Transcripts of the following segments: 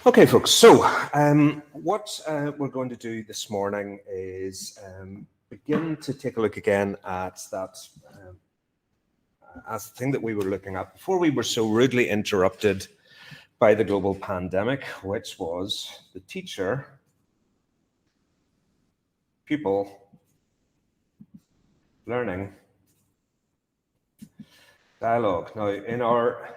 Okay, folks, so what we're going to do this morning is begin to take a look again at that as the thing that we were looking at before we were so rudely interrupted by the global pandemic, which was the teacher-pupil learning dialogue. Now, in our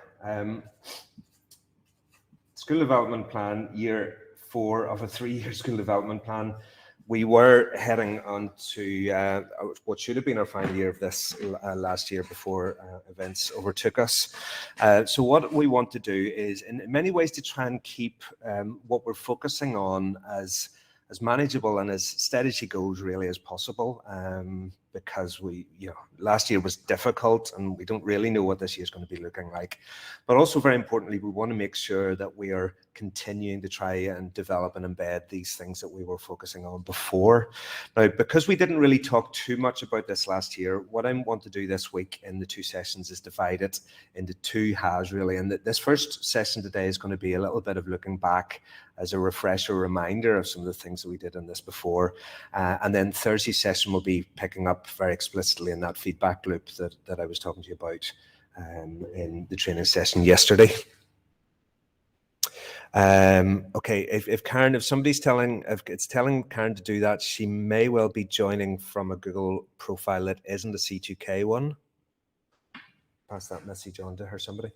school development plan, year 4 of a 3-year school development plan, we were heading on to what should have been our final year of this last year before events overtook us. So what we want to do is in many ways to try and keep what we're focusing on as manageable and as steady as she goes really as possible, because last year was difficult and we don't really know what this year's going to be looking like. But also very importantly, we want to make sure that we are continuing to try and develop and embed these things that we were focusing on before. Now, because we didn't really talk too much about this last year, what I want to do this week in the 2 sessions is divide it into 2 halves really. And this first session today is going to be a little bit of looking back as a refresher reminder of some of the things that we did in this before. And then Thursday session will be picking up very explicitly in that feedback loop that I was talking to you about in the training session yesterday. Okay, if somebody's telling Karen to do that, she may well be joining from a Google profile that isn't a C2K one. Pass that message on to her, somebody.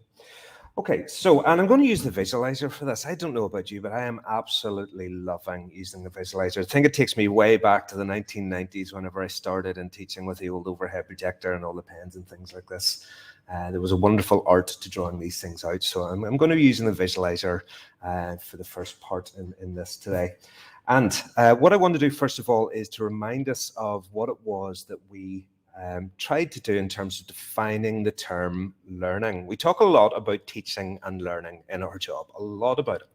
Okay, so, and I'm going to use the visualizer for this. I don't know about you, but I am absolutely loving using the visualizer. I think it takes me way back to the 1990s whenever I started in teaching with the old overhead projector and all the pens and things like this. There was a wonderful art to drawing these things out. So I'm going to be using the visualizer for the first part in this today. And what I want to do, first of all, is to remind us of what it was that we tried to do in terms of defining the term learning. We talk a lot about teaching and learning in our job, a lot about it.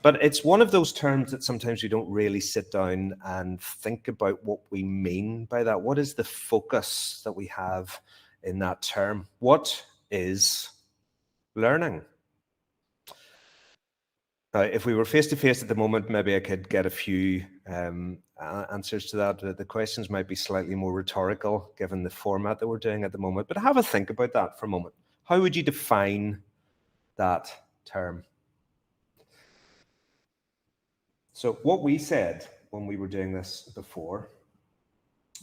But it's one of those terms that sometimes you don't really sit down and think about what we mean by that. What is the focus that we have in that term? What is learning? If we were face-to-face at the moment, maybe I could get a few answers to that. The questions might be slightly more rhetorical given the format that we're doing at the moment, but have a think about that for a moment. How would you define that term? So what we said when we were doing this before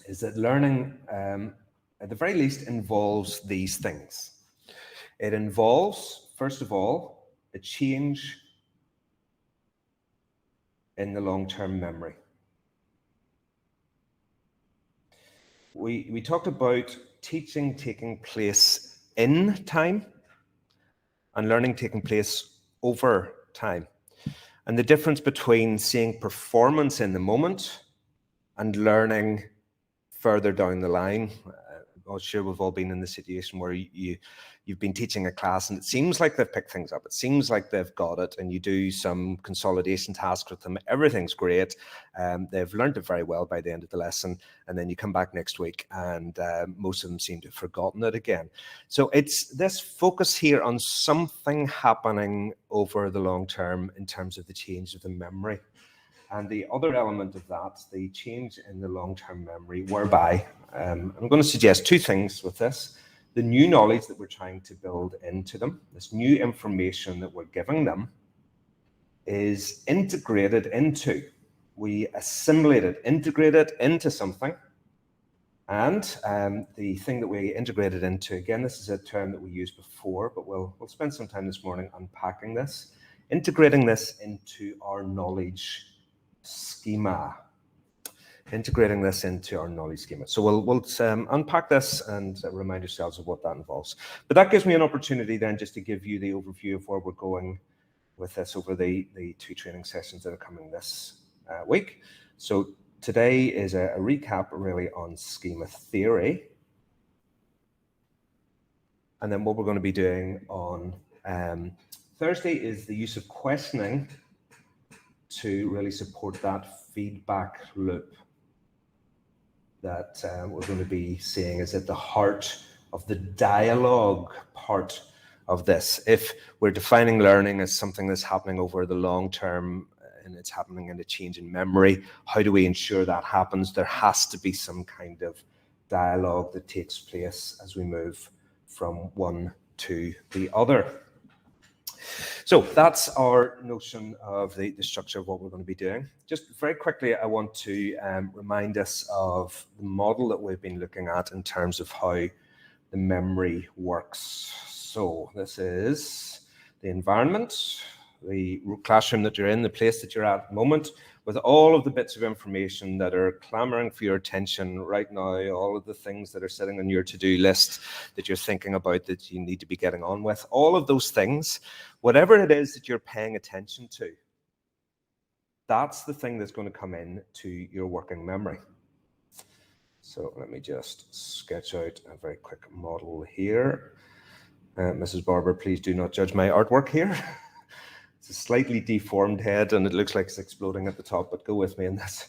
is that learning, at the very least, involves these things. It involves, first of all, a change in the long-term memory. We talked about teaching taking place in time and learning taking place over time. And the difference between seeing performance in the moment and learning further down the line. I'm sure we've all been in the situation where you've been teaching a class and it seems like they've picked things up. It seems like they've got it, and you do some consolidation tasks with them. Everything's great. They've learned it very well by the end of the lesson. And then you come back next week and most of them seem to have forgotten it again. So it's this focus here on something happening over the long term in terms of the change of the memory. And the other element of that, the change in the long-term memory, whereby I'm going to suggest 2 things with this. The new knowledge that we're trying to build into them, this new information that we're giving them, is integrated into, we assimilate it, integrate it into something. And the thing that we integrated into, again, this is a term that we used before, but we'll spend some time this morning unpacking this, integrating this into our knowledge schema, integrating this into our knowledge schema. So we'll unpack this and remind yourselves of what that involves. But that gives me an opportunity then just to give you the overview of where we're going with this over the 2 training sessions that are coming this week. So today is a recap really on schema theory. And then what we're going to be doing on Thursday is the use of questioning to really support that feedback loop that we're going to be seeing is at the heart of the dialogue part of this. If we're defining learning as something that's happening over the long term and it's happening in a change in memory, how do we ensure that happens? There has to be some kind of dialogue that takes place as we move from one to the other. So that's our notion of the structure of what we're going to be doing. Just very quickly, I want to remind us of the model that we've been looking at in terms of how the memory works. So this is the environment, the classroom that you're in, the place that you're at the moment, with all of the bits of information that are clamoring for your attention right now, all of the things that are sitting on your to-do list that you're thinking about that you need to be getting on with, all of those things, whatever it is that you're paying attention to, that's the thing that's going to come in to your working memory. So let me just sketch out a very quick model here. Mrs. Barber, please do not judge my artwork here. It's a slightly deformed head and it looks like it's exploding at the top, but go with me in this.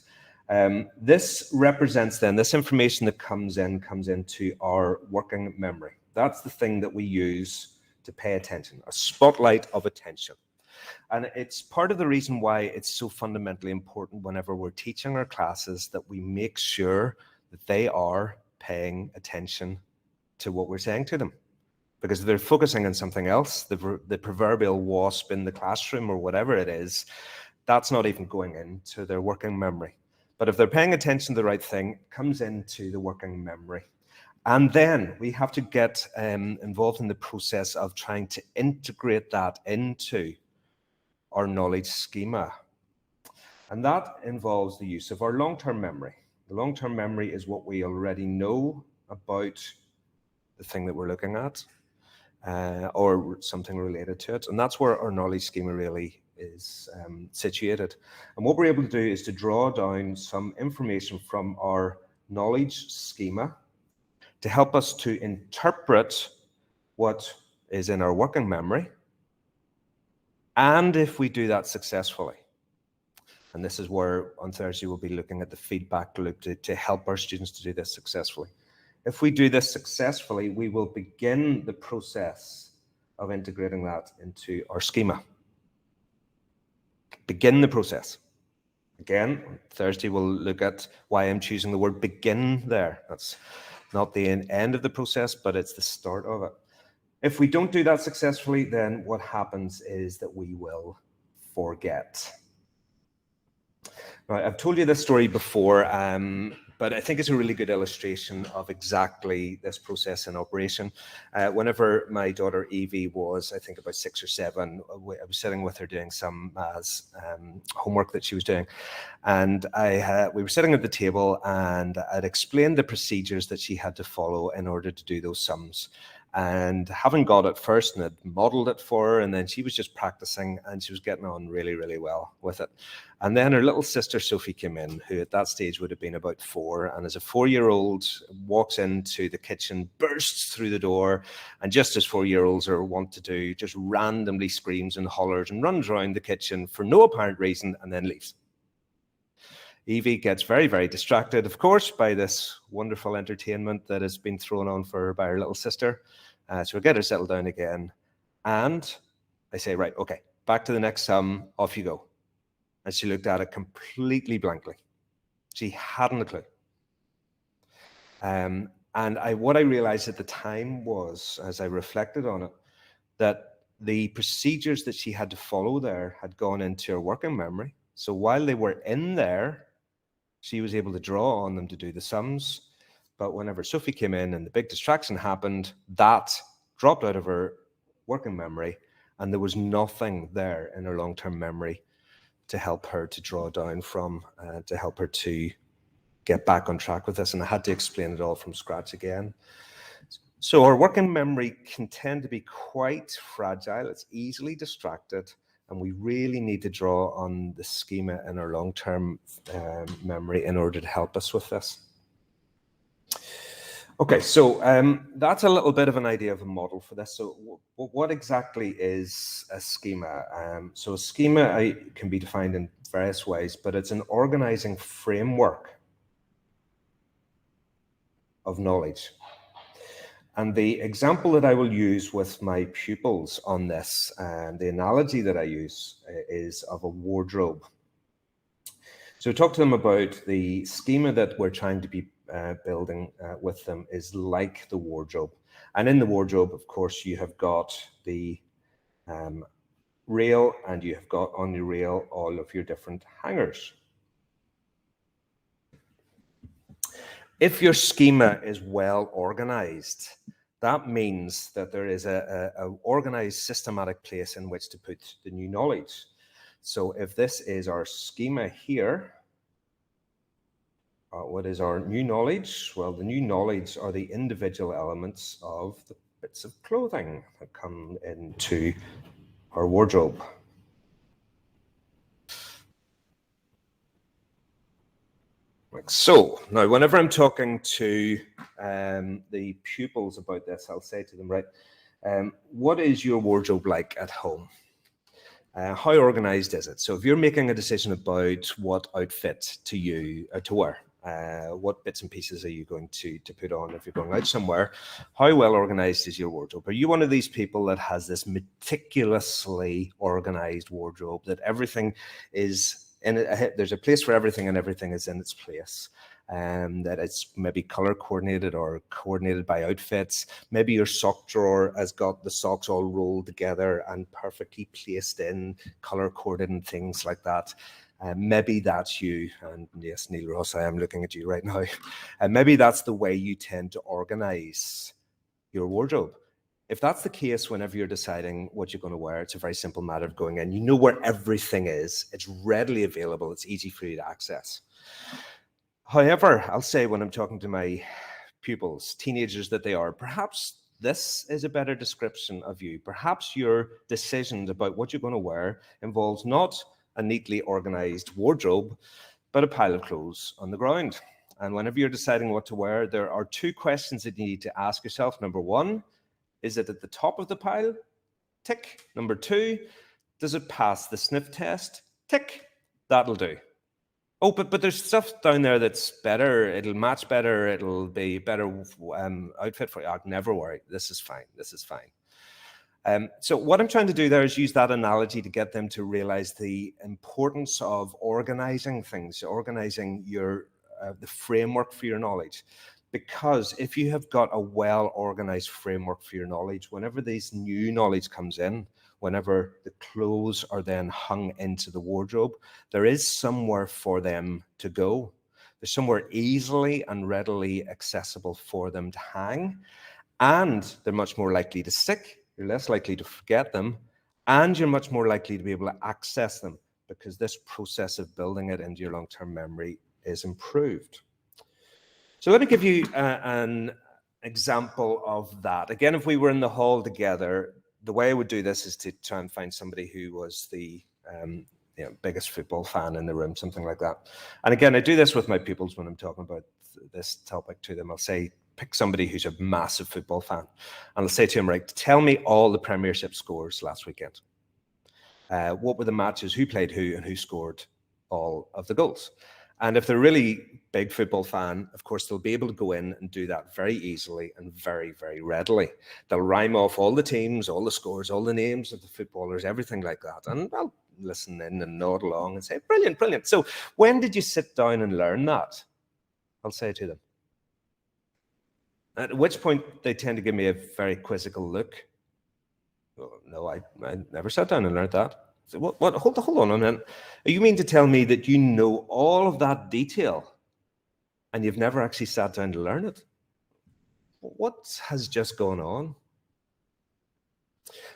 This represents then, this information that comes into our working memory. That's the thing that we use to pay attention, a spotlight of attention. And it's part of the reason why it's so fundamentally important whenever we're teaching our classes that we make sure that they are paying attention to what we're saying to them. Because if they're focusing on something else, the proverbial wasp in the classroom or whatever it is, that's not even going into their working memory. But if they're paying attention to the right thing, it comes into the working memory. And then we have to get involved in the process of trying to integrate that into our knowledge schema. And that involves the use of our long-term memory. The long-term memory is what we already know about the thing that we're looking at. Or something related to it. And that's where our knowledge schema really is situated. And what we're able to do is to draw down some information from our knowledge schema to help us to interpret what is in our working memory. And if we do that successfully, and this is where on Thursday we'll be looking at the feedback loop to help our students to do this successfully. If we do this successfully, we will begin the process of integrating that into our schema. Begin the process. Again, Thursday we'll look at why I'm choosing the word begin there. That's not the end of the process, but it's the start of it. If we don't do that successfully, then what happens is that we will forget. Now, I've told you this story before, but I think it's a really good illustration of exactly this process in operation. Whenever my daughter Evie was, I think about 6 or 7, I was sitting with her doing some homework that she was doing. And we were sitting at the table and I'd explained the procedures that she had to follow in order to do those sums. And having got it first and had modeled it for her, and then she was just practicing and she was getting on really, really well with it. And then her little sister Sophie came in, who at that stage would have been about 4, and as a 4-year-old walks into the kitchen, bursts through the door, and just as 4-year-olds are wont to do, just randomly screams and hollers and runs around the kitchen for no apparent reason and then leaves. Evie gets very, very distracted, of course, by this wonderful entertainment that has been thrown on for her by her little sister. So we get her settled down again. And I say, right, okay, back to the next sum, off you go. And she looked at it completely blankly. She hadn't a clue. And what I realized at the time was, as I reflected on it, that the procedures that she had to follow there had gone into her working memory. So while they were in there, she was able to draw on them to do the sums. But whenever Sophie came in and the big distraction happened, that dropped out of her working memory, and there was nothing there in her long-term memory to help her to draw down from, to help her to get back on track with this. And I had to explain it all from scratch again. So our working memory can tend to be quite fragile. It's easily distracted. And we really need to draw on the schema in our long-term memory in order to help us with this. Okay, so that's a little bit of an idea of a model for this. So what exactly is a schema? So a schema can be defined in various ways, but it's an organizing framework of knowledge. And the example that I will use with my pupils on this, and the analogy that I use, is of a wardrobe. So talk to them about the schema that we're trying to be building with them is like the wardrobe. And in the wardrobe, of course, you have got the rail, and you have got on the rail all of your different hangers. If your schema is well organized, that means that there is a organized, systematic place in which to put the new knowledge. So if this is our schema here, what is our new knowledge? Well, the new knowledge are the individual elements of the bits of clothing that come into our wardrobe. Like so. Now, whenever I'm talking to the pupils about this, I'll say to them, right, what is your wardrobe like at home? How organized is it? So if you're making a decision about what outfit to wear, what bits and pieces are you going to put on if you're going out somewhere, how well organized is your wardrobe? Are you one of these people that has this meticulously organized wardrobe, that everything is in it, there's a place for everything and everything is in its place? That it's maybe color coordinated or coordinated by outfits. Maybe your sock drawer has got the socks all rolled together and perfectly placed in, color coded and things like that. Maybe that's you, and yes, Neil Ross, I am looking at you right now. Maybe that's the way you tend to organize your wardrobe. If that's the case, whenever you're deciding what you're going to wear, it's a very simple matter of going in. You know where everything is. It's readily available. It's easy for you to access. However, I'll say when I'm talking to my pupils, teenagers that they are, perhaps this is a better description of you. Perhaps your decisions about what you're going to wear involves not a neatly organized wardrobe, but a pile of clothes on the ground. And whenever you're deciding what to wear, there are two questions that you need to ask yourself. Number one, is it at the top of the pile? Tick. Number two, does it pass the sniff test? Tick. That'll do. Oh, but there's stuff down there that's better. It'll match better. It'll be better outfit for you. I'll never worry. This is fine. This is fine. So what I'm trying to do there is use that analogy to get them to realize the importance of organizing things, organizing your the framework for your knowledge. Because if you have got a well-organized framework for your knowledge, whenever this new knowledge comes in, whenever the clothes are then hung into the wardrobe, there is somewhere for them to go. There's somewhere easily and readily accessible for them to hang, and they're much more likely to stick. You're less likely to forget them, and you're much more likely to be able to access them because this process of building it into your long-term memory is improved. So let me give you an example of that. Again, if we were in the hall together, the way I would do this is to try and find somebody who was the biggest football fan in the room, something like that. And again, I do this with my pupils when I'm talking about this topic to them. I'll say, pick somebody who's a massive football fan. And I'll say to him, right, tell me all the Premiership scores last weekend. What were the matches, who played who, and who scored all of the goals? And if they're really big football fan, of course, they'll be able to go in and do that very easily and very, very readily. They'll rhyme off all the teams, all the scores, all the names of the footballers, everything like that. And I'll listen in and nod along and say, brilliant, brilliant. So when did you sit down and learn that? I'll say to them. At which point they tend to give me a very quizzical look. Well, no, I never sat down and learned that. So what? Hold on a minute. You mean to tell me that you know all of that detail and you've never actually sat down to learn it? What has just gone on?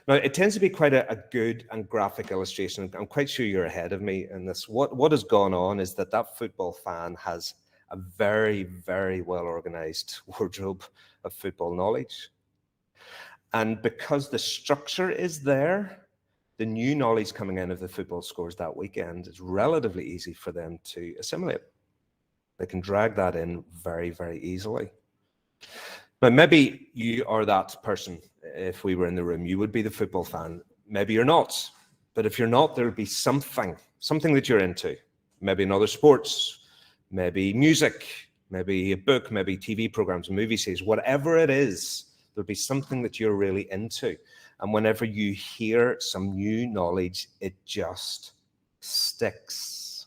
Now, it tends to be quite a good and graphic illustration. I'm quite sure you're ahead of me in this. What has gone on is that football fan has a very, very well-organized wardrobe of football knowledge. And because the structure is there, the new knowledge coming in of the football scores that weekend is relatively easy for them to assimilate. They can drag that in very, very easily. But maybe you are that person. If we were in the room, you would be the football fan. Maybe you're not. But if you're not, there'll be something that you're into. Maybe in other sports, maybe music, maybe a book, maybe TV programs, movie series, whatever it is There'll be something that you're really into. And whenever you hear some new knowledge, it just sticks.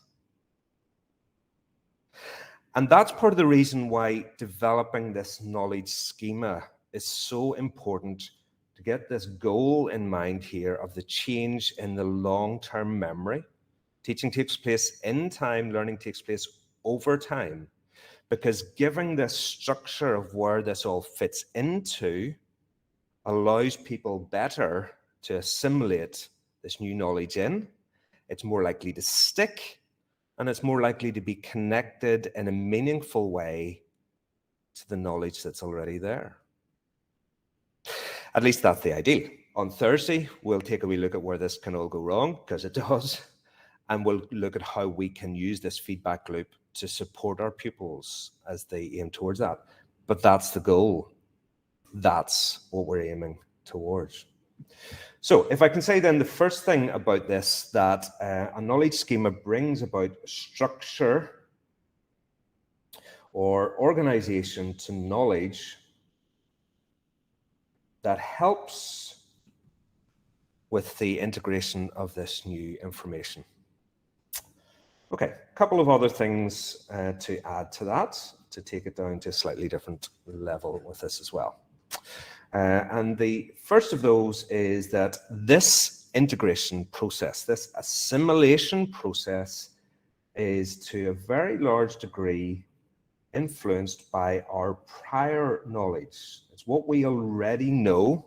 And that's part of the reason why developing this knowledge schema is so important, to get this goal in mind here of the change in the long-term memory. Teaching takes place in time, learning takes place over time, because giving this structure of where this all fits into allows people better to assimilate this new knowledge in. It's more likely to stick, and it's more likely to be connected in a meaningful way to the knowledge that's already there. At least that's the ideal. On Thursday, we'll take a wee look at where this can all go wrong, because it does, and we'll look at how we can use this feedback loop to support our pupils as they aim towards that. But that's the goal. That's what we're aiming towards. So if I can say then, the first thing about this, that a knowledge schema brings about structure or organization to knowledge that helps with the integration of this new information. Okay, a couple of other things to add to that, to take it down to a slightly different level with this as well. And the first of those is that this integration process, this assimilation process, is to a very large degree influenced by our prior knowledge. It's what we already know,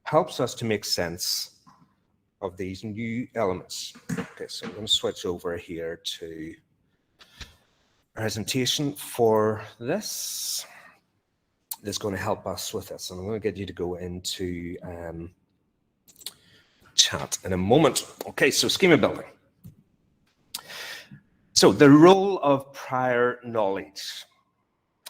helps us to make sense of these new elements. Okay, so I'm going to switch over here to presentation for this. That's going to help us with this, and I'm going to get you to go into chat in a moment. Okay, so schema building. So the role of prior knowledge.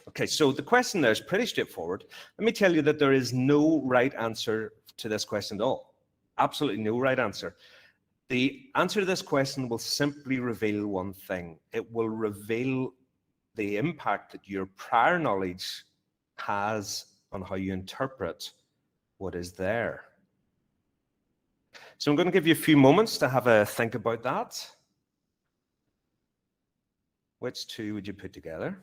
Okay, so the question there is pretty straightforward. Let me tell you that there is no right answer to this question at all. Absolutely no right answer. The answer to this question will simply reveal one thing. It will reveal the impact that your prior knowledge has on how you interpret what is there. So I'm going to give you a few moments to have a think about that. Which two would you put together?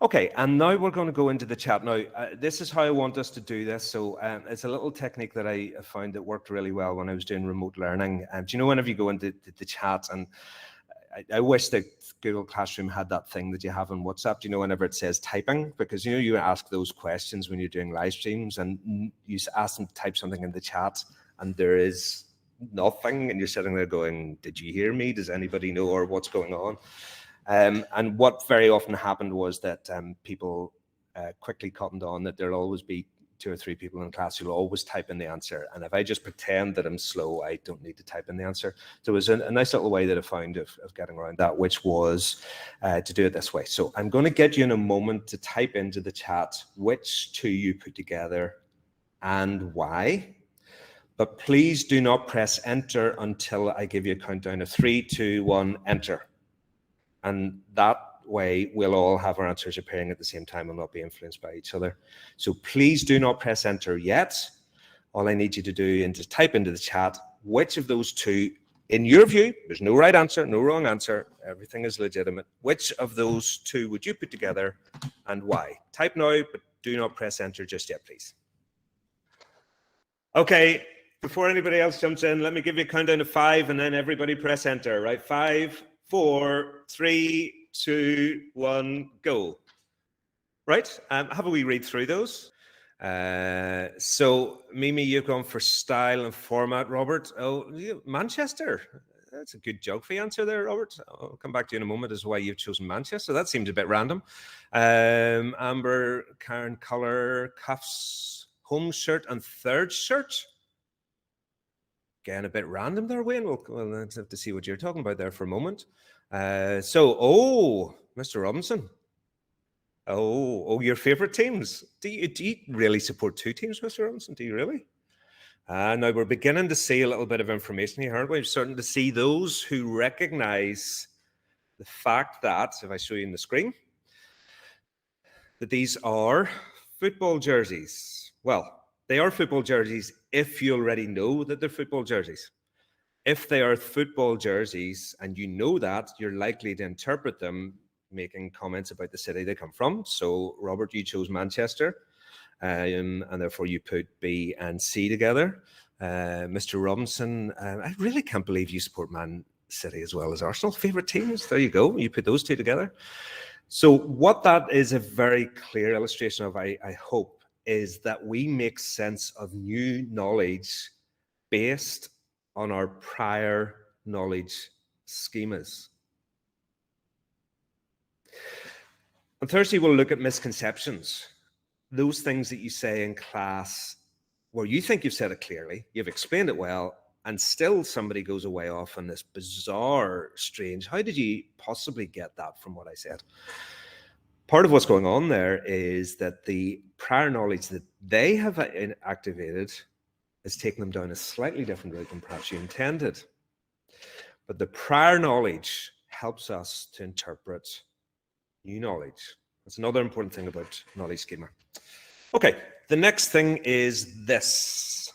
Okay, and now we're going to go into the chat. Now, this is how I want us to do this. So it's a little technique that I found that worked really well when I was doing remote learning. Do you know, whenever you go into the chat, and I wish that Google Classroom had that thing that you have on WhatsApp, you know, whenever it says typing, because, you know, you ask those questions when you're doing live streams and you ask them to type something in the chat and there is nothing, and you're sitting there going, did you hear me? Does anybody know, or what's going on? And what very often happened was that people quickly cottoned on that there'll always be 2 or 3 people in class who'll always type in the answer. And if I just pretend that I'm slow, I don't need to type in the answer. So it was a nice little way that I found of getting around that, which was to do it this way. So I'm going to get you in a moment to type into the chat which two you put together and why. But please do not press enter until I give you a countdown of 3, 2, 1, enter. And that way we'll all have our answers appearing at the same time and not be influenced by each other. So please do not press enter yet. All I need you to do is to type into the chat which of those two, in your view, there's no right answer, no wrong answer, everything is legitimate. Which of those two would you put together and why? Type now, but do not press enter just yet, please. Okay, before anybody else jumps in, let me give you a countdown of 5 and then everybody press enter, right? 5, 4, 3, 2, 1, go. Right, have a wee read through those. So, Mimi, you've gone for style and format, Robert. Oh, Manchester. That's a good geography answer there, Robert. I'll come back to you in a moment as to why you've chosen Manchester. That seems a bit random. Amber, Karen, colour, cuffs, home shirt and third shirt. Again, a bit random there, Wayne. We'll let's have to see what you're talking about there for a moment. Mr. Robinson. Oh, your favourite teams. Do you really support 2 teams, Mr. Robinson? Do you really? Now we're beginning to see a little bit of information here, aren't we? We're starting to see those who recognise the fact that, if I show you on the screen, that these are football jerseys. Well, they are football jerseys if you already know that they're football jerseys. If they are football jerseys and you know that, you're likely to interpret them making comments about the city they come from. So, Robert, you chose Manchester, and therefore you put B and C together. Mr. Robinson, I really can't believe you support Man City as well as Arsenal. Favourite teams? There you go. You put those two together. So what that is a very clear illustration of, I hope, is that we make sense of new knowledge based on our prior knowledge schemas. On Thursday, we'll look at misconceptions. Those things that you say in class where you think you've said it clearly, you've explained it well, and still somebody goes away off on this bizarre, strange, how did you possibly get that from what I said? Part of what's going on there is that the prior knowledge that they have activated is taking them down a slightly different route than perhaps you intended. But the prior knowledge helps us to interpret new knowledge. That's another important thing about knowledge schema. Okay, the next thing is this.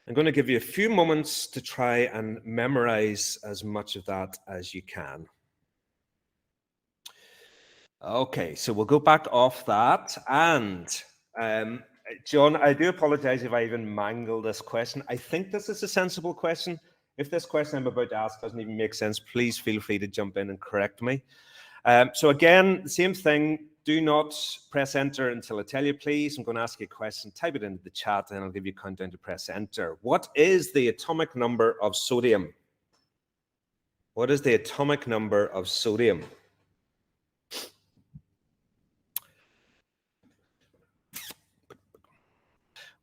I'm going to give you a few moments to try and memorize as much of that as you can. Okay, so we'll go back off that. And John, I do apologize if I even mangle this question. I think this is a sensible question. If this question I'm about to ask doesn't even make sense, please feel free to jump in and correct me. So again, the same thing. Do not press enter until I tell you, please. I'm going to ask you a question. Type it into the chat, and I'll give you a countdown to press enter. What is the atomic number of sodium? What is the atomic number of sodium?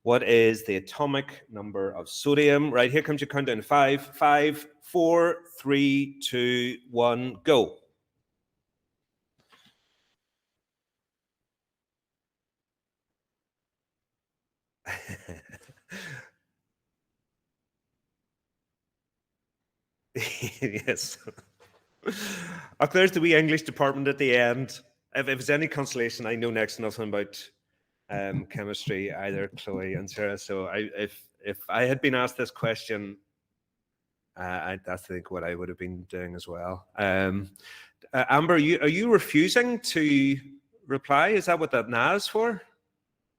What is the atomic number of sodium? Right, here comes your countdown. 5, 4, 3, 2, 1, go. Yes. Oh, there's the wee English department at the end. If it's any consolation, I know next to nothing about chemistry, either Chloe and Sarah. So if I had been asked this question, that's I think what I would have been doing as well. Amber, are you refusing to reply? Is that what that nah is for?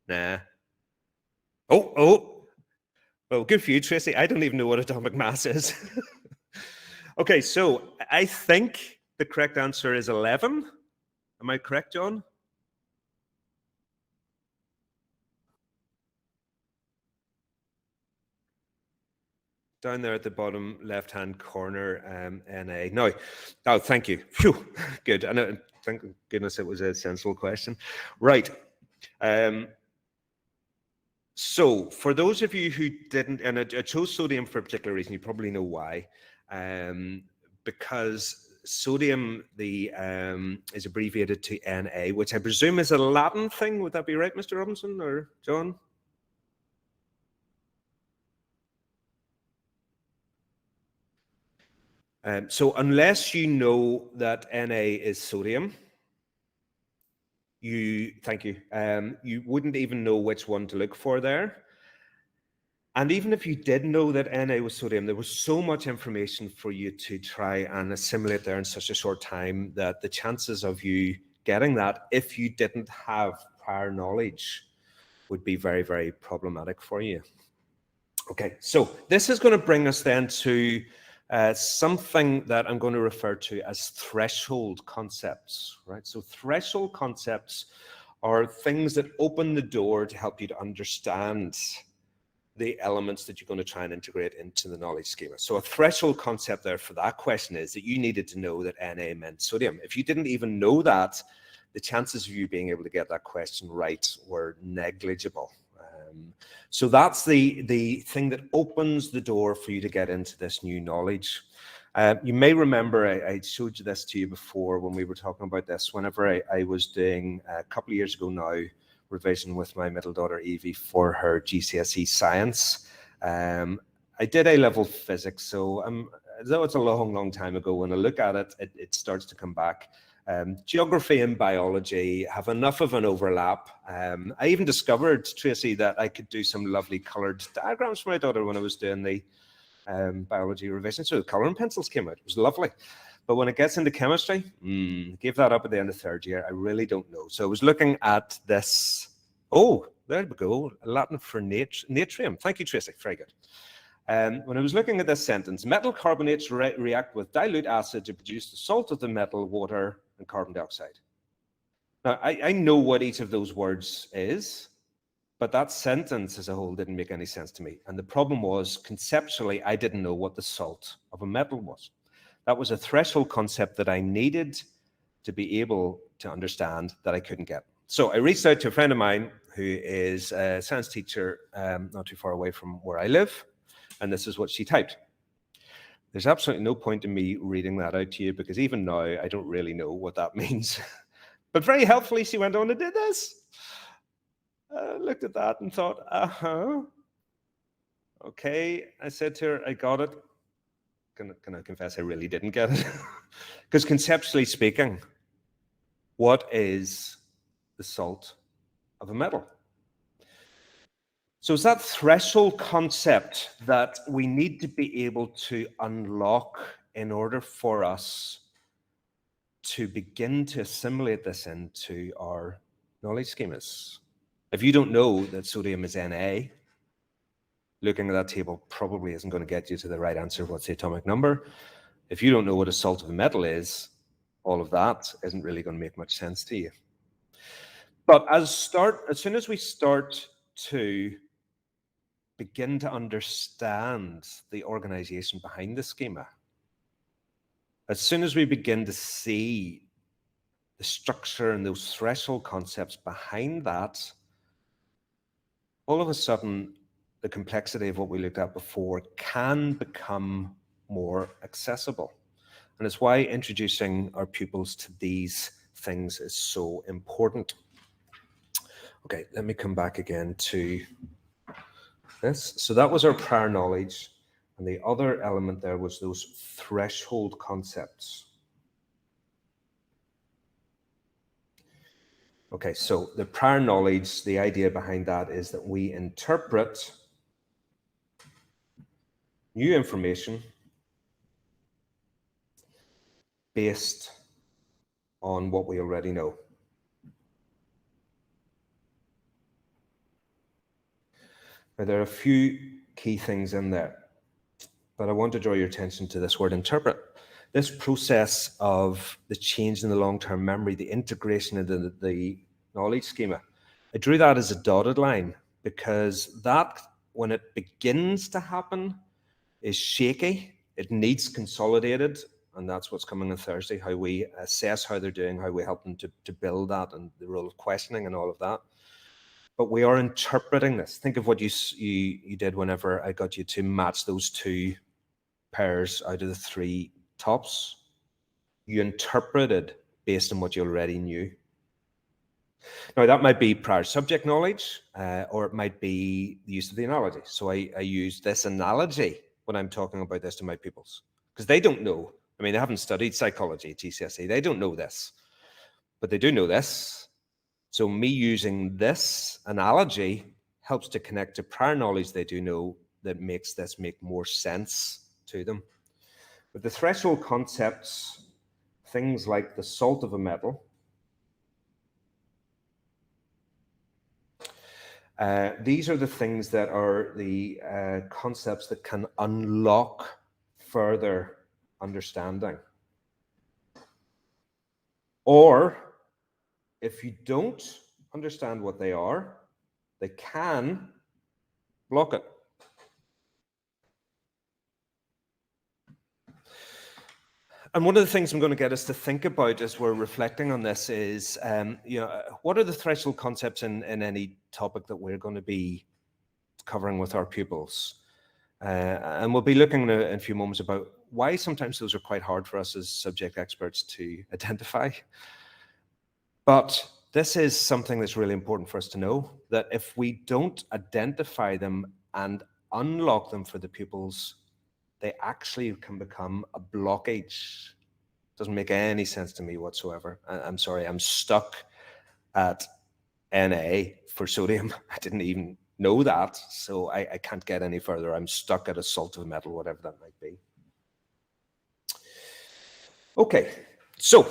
Nah. Oh, good for you, Tracy. I don't even know what atomic mass is. Okay, so I think the correct answer is 11. Am I correct, John? Down there at the bottom left-hand corner, NA. No, oh, thank you. Phew, good. And thank goodness it was a sensible question. Right. So for those of you who didn't, and I chose sodium for a particular reason, you probably know why. Because sodium is abbreviated to Na, which I presume is a Latin thing. Would that be right, Mr. Robinson or John? So unless you know that Na is sodium, thank you, you wouldn't even know which one to look for there. And even if you did know that Na was sodium, there was so much information for you to try and assimilate there in such a short time that the chances of you getting that, if you didn't have prior knowledge, would be very, very problematic for you. Okay, so this is going to bring us then to something that I'm going to refer to as threshold concepts, right? So threshold concepts are things that open the door to help you to understand the elements that you're going to try and integrate into the knowledge schema. So a threshold concept there for that question is that you needed to know that Na meant sodium. If you didn't even know that, the chances of you being able to get that question right were negligible. So that's the thing that opens the door for you to get into this new knowledge. You may remember I showed you this to you before when we were talking about this, whenever I was doing a couple of years ago now, revision with my middle daughter Evie for her GCSE science. I did A-level physics, so I'm though it's a long, long time ago, when I look at it, it starts to come back. Geography and biology have enough of an overlap. I even discovered, Tracy, that I could do some lovely coloured diagrams for my daughter when I was doing the biology revision. So the colouring pencils came out. It was lovely. But when it gets into chemistry, gave that up at the end of third year. I really don't know. So I was looking at this. Oh, there we go. Latin for natrium. Thank you, Tracy. Very good. When I was looking at this sentence, metal carbonates react with dilute acid to produce the salt of the metal, water, and carbon dioxide. Now, I know what each of those words is, but that sentence as a whole didn't make any sense to me. And the problem was, conceptually, I didn't know what the salt of a metal was. That was a threshold concept that I needed to be able to understand that I couldn't get. So I reached out to a friend of mine who is a science teacher not too far away from where I live. And this is what she typed. There's absolutely no point in me reading that out to you, because even now I don't really know what that means. But very helpfully, she went on and did this. Looked at that and thought, okay. I said to her, I got it. Can I confess I really didn't get it? Because conceptually speaking, what is the salt of a metal? So it's that threshold concept that we need to be able to unlock in order for us to begin to assimilate this into our knowledge schemas. If you don't know that sodium is Na, looking at that table probably isn't going to get you to the right answer of what's the atomic number. If you don't know what a salt of a metal is, all of that isn't really going to make much sense to you. But as soon as we start to begin to understand the organization behind the schema, as soon as we begin to see the structure and those threshold concepts behind that, all of a sudden, the complexity of what we looked at before can become more accessible. And it's why introducing our pupils to these things is so important. Okay, let me come back again to this. So that was our prior knowledge. And the other element there was those threshold concepts. Okay, so the prior knowledge, the idea behind that is that we interpret new information based on what we already know. Now, there are a few key things in there, but I want to draw your attention to this word interpret. This process of the change in the long-term memory, the integration into the knowledge schema, I drew that as a dotted line because that, when it begins to happen, is shaky. It needs consolidated, and that's what's coming on Thursday, how we assess how they're doing, how we help them to build that, and the role of questioning and all of that. But we are interpreting this. Think of what you did whenever I got you to match those two pairs out of the three tops. You interpreted based on what you already knew. Now, that might be prior subject knowledge, or it might be the use of the analogy. So I use this analogy when I'm talking about this to my pupils, because they don't know. I mean, they haven't studied psychology at GCSE. They don't know this, but they do know this. So me using this analogy helps to connect to prior knowledge they do know that makes this make more sense to them. But the threshold concepts, things like the salt of a metal, these are the things that are the concepts that can unlock further understanding. Or if you don't understand what they are, they can block it. And one of the things I'm going to get us to think about as we're reflecting on this is, what are the threshold concepts in any topic that we're going to be covering with our pupils? And we'll be looking in a few moments about why sometimes those are quite hard for us as subject experts to identify. But this is something that's really important for us to know, that if we don't identify them and unlock them for the pupils, they actually can become a blockage. Doesn't make any sense to me whatsoever. I'm sorry, I'm stuck at Na for sodium. I didn't even know that, so I can't get any further. I'm stuck at a salt of metal, whatever that might be. Okay, so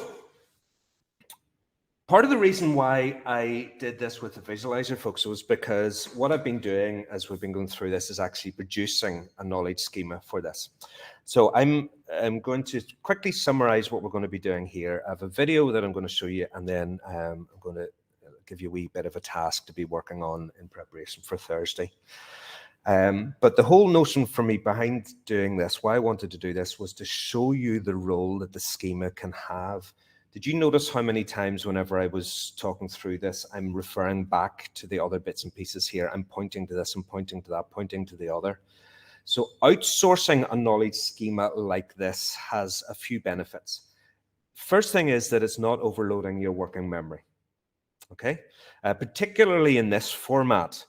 part of the reason why I did this with the visualizer, folks, was because what I've been doing as we've been going through this is actually producing a knowledge schema for this. So I'm going to quickly summarize what we're going to be doing here. I have a video that I'm going to show you, and then I'm going to give you a wee bit of a task to be working on in preparation for Thursday. But the whole notion for me behind doing this, why I wanted to do this, was to show you the role that the schema can have. Did you notice how many times whenever I was talking through this, I'm referring back to the other bits and pieces here? I'm pointing to this, I'm pointing to that, pointing to the other. So outsourcing a knowledge schema like this has a few benefits. First thing is that it's not overloading your working memory. Okay, particularly in this format,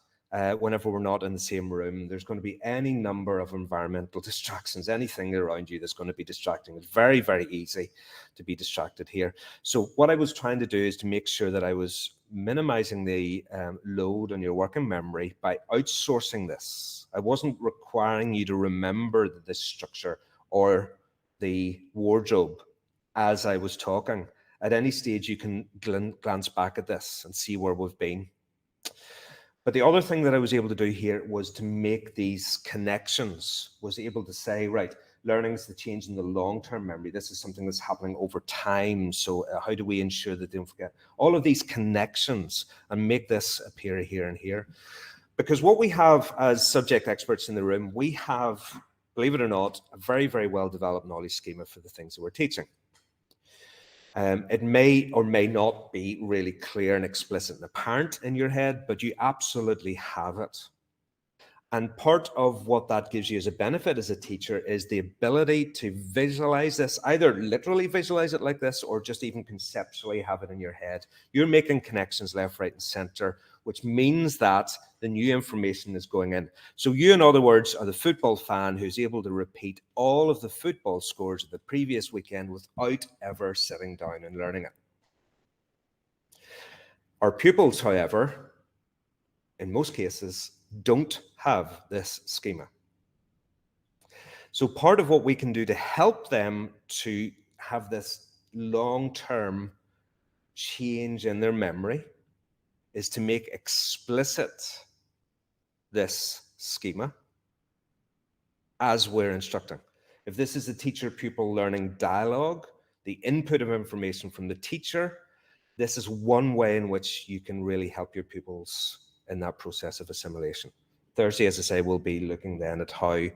whenever we're not in the same room, there's going to be any number of environmental distractions, anything around you that's going to be distracting. It's very, very easy to be distracted here. So what I was trying to do is to make sure that I was minimizing the load on your working memory by outsourcing this. I wasn't requiring you to remember this structure or the wardrobe as I was talking. At any stage, you can glance back at this and see where we've been. But the other thing that I was able to do here was to make these connections, was able to say, right, learning is the change in the long-term memory. This is something that's happening over time. So how do we ensure that they don't forget? All of these connections and make this appear here and here. Because what we have as subject experts in the room, we have, believe it or not, a very, very well-developed knowledge schema for the things that we're teaching. It may or may not be really clear and explicit and apparent in your head, but you absolutely have it. And part of what that gives you as a benefit as a teacher is the ability to visualize this, either literally visualize it like this or just even conceptually have it in your head. You're making connections left, right, and center, which means that the new information is going in. So you, in other words, are the football fan who's able to repeat all of the football scores of the previous weekend without ever sitting down and learning it. Our pupils, however, in most cases, don't have this schema. So part of what we can do to help them to have this long-term change in their memory is to make explicit this schema as we're instructing. If this is a teacher-pupil learning dialogue, the input of information from the teacher, this is one way in which you can really help your pupils in that process of assimilation. Thursday, as I say, we'll be looking then at how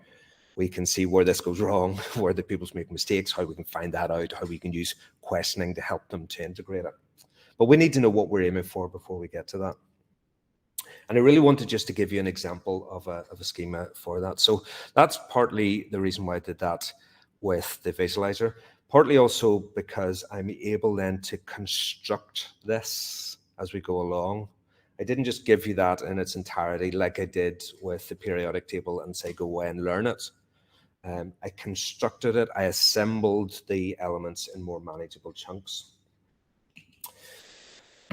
we can see where this goes wrong, where the pupils make mistakes, how we can find that out, how we can use questioning to help them to integrate it. But we need to know what we're aiming for before we get to that. And I really wanted just to give you an example of a schema for that. So that's partly the reason why I did that with the visualizer, partly also because I'm able then to construct this as we go along. I didn't just give you that in its entirety like I did with the periodic table and say, go away and learn it. I constructed it, I assembled the elements in more manageable chunks.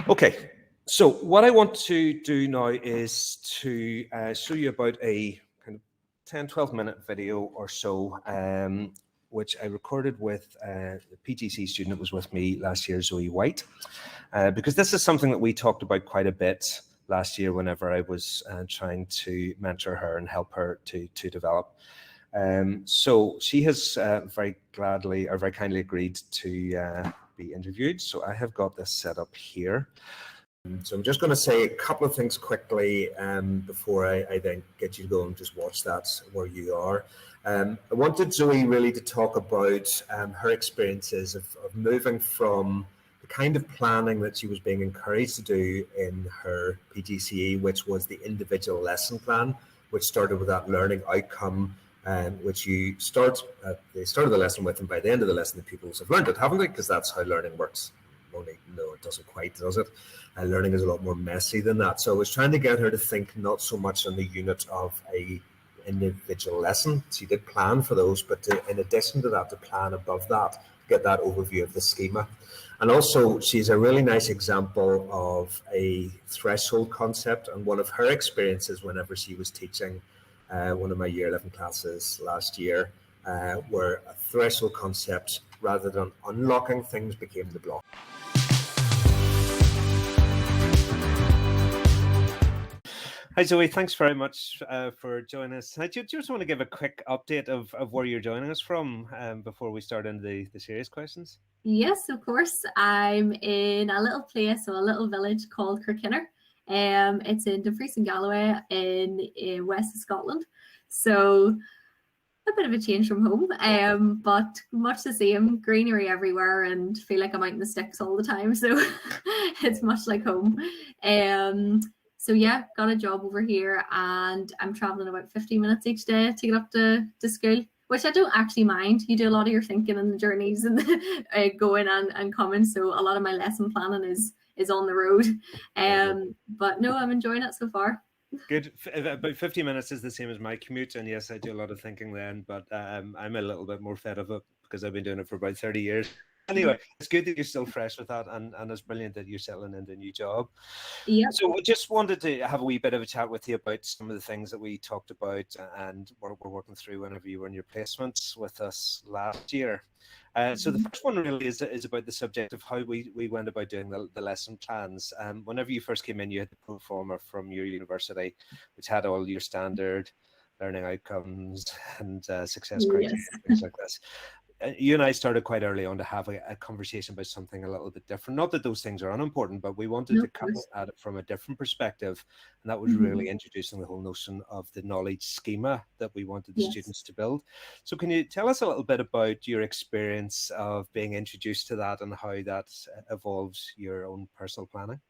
Okay, so what I want to do now is to show you about a kind of 10, 12-minute video or so, which I recorded with the PGC student that was with me last year, Zoe White, because this is something that we talked about quite a bit last year whenever I was trying to mentor her and help her to develop. So she has very kindly agreed to be interviewed. So I have got this set up here. So I'm just going to say a couple of things quickly before I then get you to go and just watch that where you are. I wanted Zoe really to talk about her experiences of moving from the kind of planning that she was being encouraged to do in her PGCE, which was the individual lesson plan, which started with that learning outcome, which you start at the start of the lesson with, and by the end of the lesson, the pupils have learned it, haven't they? Because that's how learning works. Only, no, it doesn't quite, does it? Learning is a lot more messy than that. So I was trying to get her to think not so much on the unit of a individual lesson. So you did plan for those, but in addition to that, to plan above that, get that overview of the schema. And also, she's a really nice example of a threshold concept, and one of her experiences whenever she was teaching one of my year 11 classes last year, where a threshold concept, rather than unlocking things, became the block. Hi, Zoe. Thanks very much for joining us. I just want to give a quick update of where you're joining us from before we start into the serious questions. Yes, of course. I'm in a little place, or a little village called Kirkinner. It's in Dumfries and Galloway in west of Scotland. So a bit of a change from home, but much the same, greenery everywhere, and feel like I'm out in the sticks all the time. So it's much like home. So yeah, got a job over here, and I'm traveling about 15 minutes each day to get up to school, which I don't actually mind. You do a lot of your thinking and the journeys and going and coming. So a lot of my lesson planning is on the road. But no, I'm enjoying it so far. Good. About 50 minutes is the same as my commute, and yes, I do a lot of thinking then, but I'm a little bit more fed of it because I've been doing it for about 30 years. Anyway, it's good that you're still fresh with that, and it's brilliant that you're settling into a new job. Yeah. So I just wanted to have a wee bit of a chat with you about some of the things that we talked about and we're working through whenever you were in your placements with us last year. So the first one really is about the subject of how we went about doing the lesson plans. Whenever you first came in, you had the pro forma from your university, which had all your standard learning outcomes and success criteria, things like this. You and I started quite early on to have a conversation about something a little bit different. Not that those things are unimportant, but we wanted to come at it from a different perspective. And that was really introducing the whole notion of the knowledge schema that we wanted the students to build. So can you tell us a little bit about your experience of being introduced to that and how that evolves your own personal planning?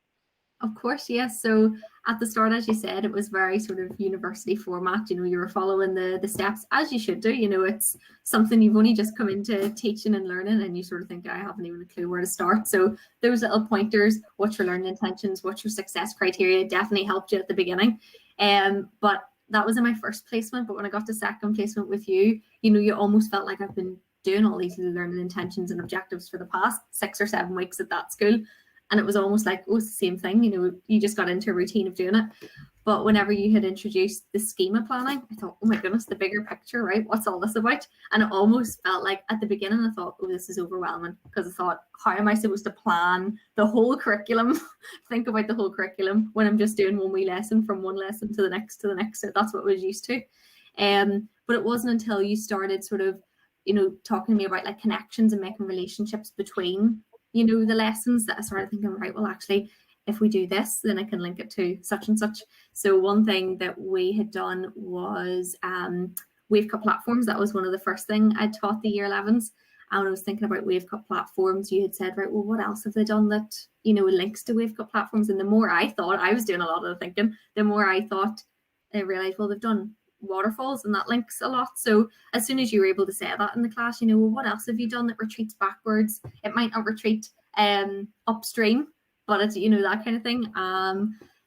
Of course, yes. So at the start, as you said, it was very sort of university format. You know, you were following the steps as you should do. You know, it's something you've only just come into teaching and learning, and you sort of think, I haven't even a clue where to start. So those little pointers, what's your learning intentions, what's your success criteria, definitely helped you at the beginning. But that was in my first placement. But when I got to second placement with you, you know, you almost felt like I've been doing all these learning intentions and objectives for the past 6 or 7 weeks at that school. And it was almost like, oh, it's the same thing, you know, you just got into a routine of doing it. But whenever you had introduced the schema planning, I thought, oh my goodness, the bigger picture, right? What's all this about? And it almost felt like at the beginning, I thought, oh, this is overwhelming, because I thought, how am I supposed to plan the whole curriculum, think about the whole curriculum when I'm just doing one wee lesson from one lesson to the next to the next. So that's what I was used to. But it wasn't until you started sort of, you know, talking to me about like connections and making relationships between, you know, the lessons, that I started thinking, right, well, actually, if we do this, then I can link it to such and such. So one thing that we had done was wave cut platforms. That was one of the first thing I taught the year 11s. And when I was thinking about wave cut platforms, you had said, right, well, what else have they done that, you know, links to wave cut platforms? And the more I thought, I was doing a lot of the thinking, the more I thought, I realized, well, they've done waterfalls, and that links a lot. So as soon as you were able to say that in the class, you know, well, what else have you done that retreats backwards? It might not retreat upstream, but it's, you know, that kind of thing.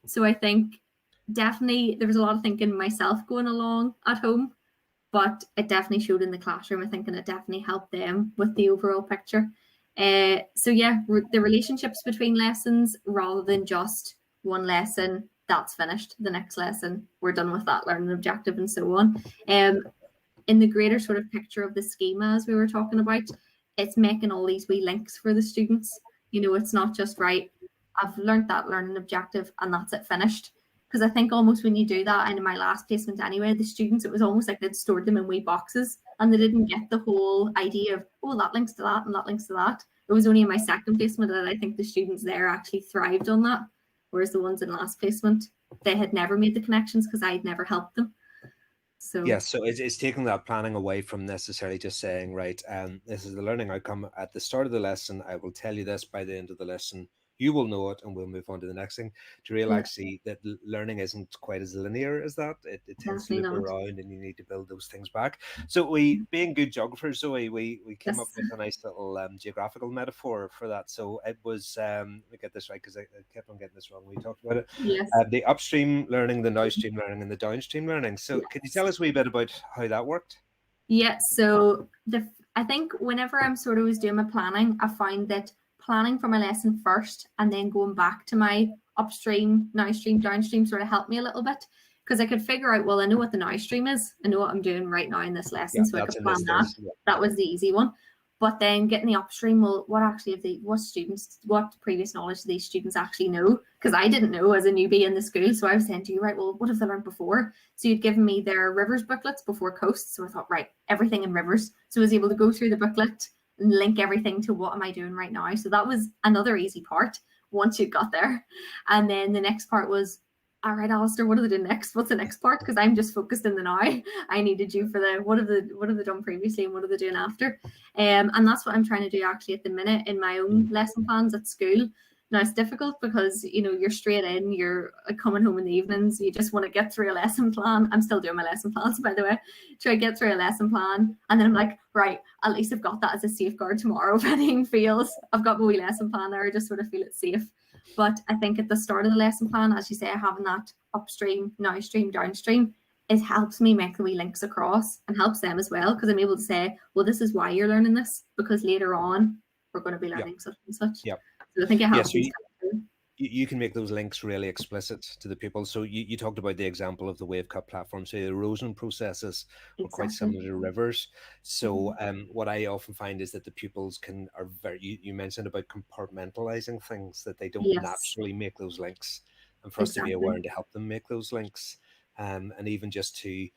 So I think definitely there was a lot of thinking myself going along at home, but it definitely showed in the classroom. I think, and it definitely helped them with the overall picture. So yeah, the relationships between lessons, rather than just one lesson, that's finished, the next lesson, we're done with that learning objective, and so on. In the greater sort of picture of the schema, as we were talking about, it's making all these wee links for the students. You know, it's not just, right, I've learned that learning objective and that's it, finished. Because I think almost when you do that, and in my last placement anyway, the students, it was almost like they'd stored them in wee boxes and they didn't get the whole idea of, oh, that links to that and that links to that. It was only in my second placement that I think the students there actually thrived on that. Whereas the ones in last placement, they had never made the connections because I'd never helped them. So yes, so it's taking that planning away from necessarily just saying, right, this is the learning outcome at the start of the lesson. I will tell you this by the end of the lesson. you will know it, and we'll move on to the next thing, to realize see that learning isn't quite as linear as that. It tends to Definitely loop not. around, and you need to build those things back. So we, being good geographers, Zoe, we came up Yes. with a nice little geographical metaphor for that. So it was, let me get this right because I kept on getting this wrong when we talked about it. Yes. The upstream learning, the downstream learning, and the downstream learning. So can you tell us a wee bit about how that worked? Yeah, so I think whenever I'm sort of was doing my planning, I find that planning for my lesson first and then going back to my upstream, now stream, downstream sort of helped me a little bit, because I could figure out, well, I know what the now stream is. I know what I'm doing right now in this lesson, so I That's could in plan this that. case. Yeah. That was the easy one. But then getting the upstream, well, what previous knowledge do these students actually know? Because I didn't know as a newbie in the school. So I was saying to you, right, well, what have they learned before? So you'd given me their rivers booklets before coasts. So I thought, right, everything in rivers. So I was able to go through the booklet and link everything to what am I doing right now. So that was another easy part once you got there. And then the next part was, all right, Alistair, what do they do next? What's the next part? Because I'm just focused in the now. I needed you for the what have they done previously and what are they doing after? And that's what I'm trying to do actually at the minute in my own lesson plans at school. Now it's difficult because you're straight in, you're coming home in the evenings, you just want to get through a lesson plan. I'm still doing my lesson plans, by the way. Try to get through a lesson plan, and then I'm like, right, at least I've got that as a safeguard tomorrow. If anything fails, I've got my wee lesson plan there. I just sort of feel it safe. But I think at the start of the lesson plan, as you say, having that upstream, now stream, downstream, it helps me make the wee links across and helps them as well, because I'm able to say, well, this is why you're learning this, because later on we're going to be learning such and such. Yeah. So I think it helps. So you can make those links really explicit to the people. So you talked about the example of the wave cut platform. So the erosion processes are quite similar to rivers. So what I often find is that the pupils are very, you mentioned about compartmentalizing things, that they don't naturally make those links, and for us to be aware and to help them make those links. And even just to,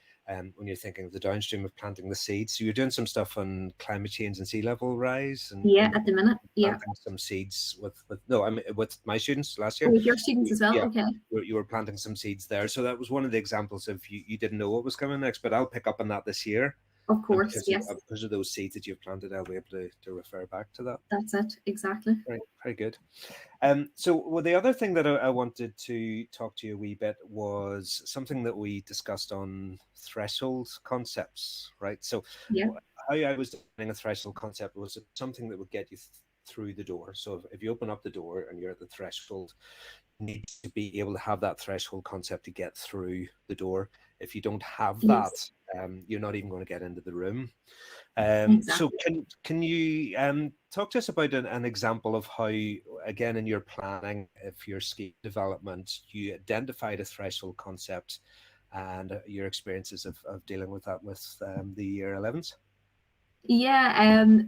when you're thinking of the downstream of planting the seeds, so you're doing some stuff on climate change and sea level rise. And, at the minute, planting some seeds with my students last year. Oh, with your students as well, okay. You were planting some seeds there. So that was one of the examples of you didn't know what was coming next, but I'll pick up on that this year. Of course, because of those seeds that you've planted, I'll be able to refer back to that. That's it, exactly. Right, very good. So the other thing that I wanted to talk to you a wee bit was something that we discussed on threshold concepts, right? So how I was defining a threshold concept was something that would get you through the door. So if you open up the door and you're at the threshold, you need to be able to have that threshold concept to get through the door. If you don't have that, you're not even going to get into the room. So can you talk to us about an example of how, again, in your planning, if your scheme development, you identified a threshold concept and your experiences of dealing with that with the year 11s?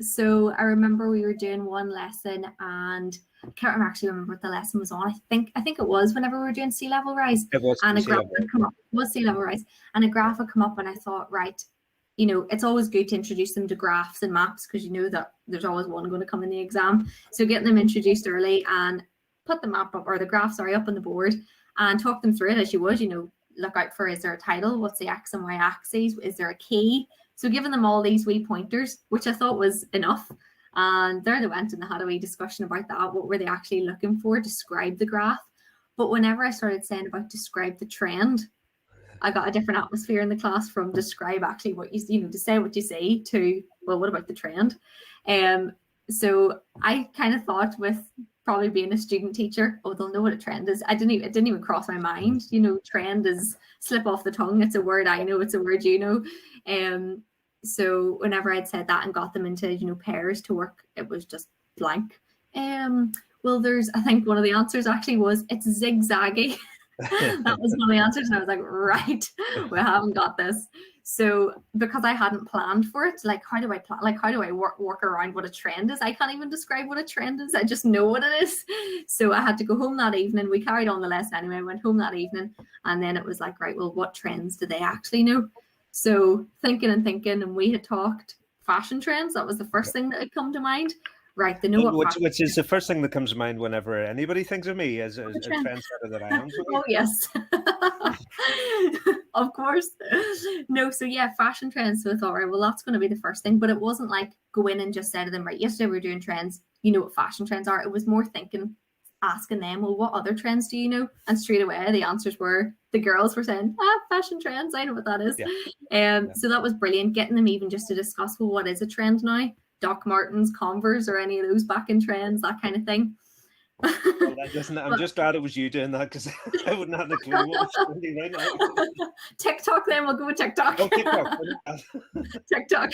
So I remember we were doing one lesson, and I can't actually remember what the lesson was on. I think it was whenever we were doing sea level rise. It was, and a graph had come up. It was sea level rise, and a graph had come up, and I thought, right, it's always good to introduce them to graphs and maps, because you know that there's always one going to come in the exam. So getting them introduced early and put the map up, or the graph, up on the board, and talk them through it as you would. Look out for, is there a title? What's the X and Y axes? Is there a key? So giving them all these wee pointers, which I thought was enough. And there they went and they had a wee discussion about that. What were they actually looking for? Describe the graph. But whenever I started saying about describe the trend, I got a different atmosphere in the class, from describe actually what to say what you say, to, well, what about the trend? So I kind of thought, with probably being a student teacher, oh, they'll know what a trend is. It didn't even cross my mind. Trend is slip off the tongue. It's a word I know. It's a word So whenever I'd said that and got them into pairs to work, it was just blank. Well, I think one of the answers actually was, it's zigzaggy. That was one of the answers, and I was like, right, we haven't got this. So because I hadn't planned for it, how do I plan? How do I work around what a trend is? I can't even describe what a trend is. I just know what it is. So I had to go home that evening. We carried on the lesson anyway. I went home that evening, and then it was like, right, well, what trends do they actually know? So thinking, and we had talked fashion trends. That was the first thing that had come to mind. Right, they know what which is the first thing that comes to mind whenever anybody thinks of me as a trendsetter that I am. Oh, yes. Of course. No, so fashion trends. So I thought, right, well, that's going to be the first thing. But it wasn't like go in and just say to them, right, yesterday we were doing trends. You know what fashion trends are. It was more thinking asking them, well, what other trends do you know? And straight away the answers were, the girls were saying, fashion trends, I know what that is. So that was brilliant, getting them even just to discuss, well, what is a trend now? Doc Martens, Converse, or any of those back in trends, that kind of thing. Well, I'm just glad it was you doing that, because I wouldn't have a clue what was trending right now. TikTok, then we'll go with TikTok. Oh, TikTok. TikTok.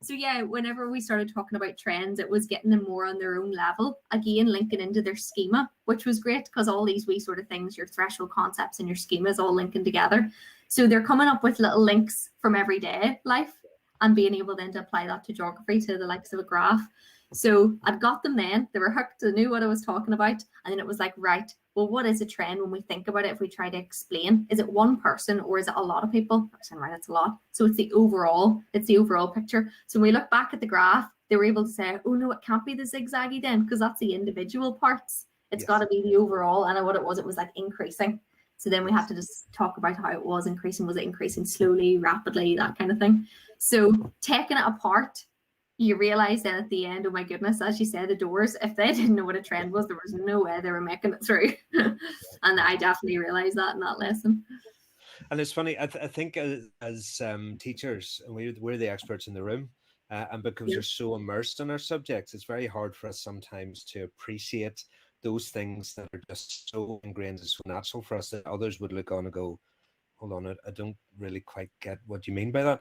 So yeah, whenever we started talking about trends, it was getting them more on their own level, again linking into their schema, which was great, because all these wee sort of things, your threshold concepts and your schemas, all linking together. So they're coming up with little links from everyday life and being able then to apply that to geography, to the likes of a graph. So I'd got them then, they were hooked, they knew what I was talking about. And then it was like, right, well, what is a trend when we think about it? If we try to explain, is it one person or is it a lot of people? I said, right, it's a lot. So it's the overall picture. So when we look back at the graph, they were able to say, oh no, it can't be the zigzaggy then, because that's the individual parts. It's got to be the overall. And what it was like increasing. So then we had to just talk about how it was increasing. Was it increasing slowly, rapidly, that kind of thing? So taking it apart, you realize then at the end, oh my goodness, as you said, the doors, if they didn't know what a trend was, there was no way they were making it through. And I definitely realized that in that lesson. And it's funny, I think as teachers, and we're the experts in the room, and because we're so immersed in our subjects, it's very hard for us sometimes to appreciate those things that are just so ingrained and so natural for us that others would look on and go, hold on, I don't really quite get what you mean by that.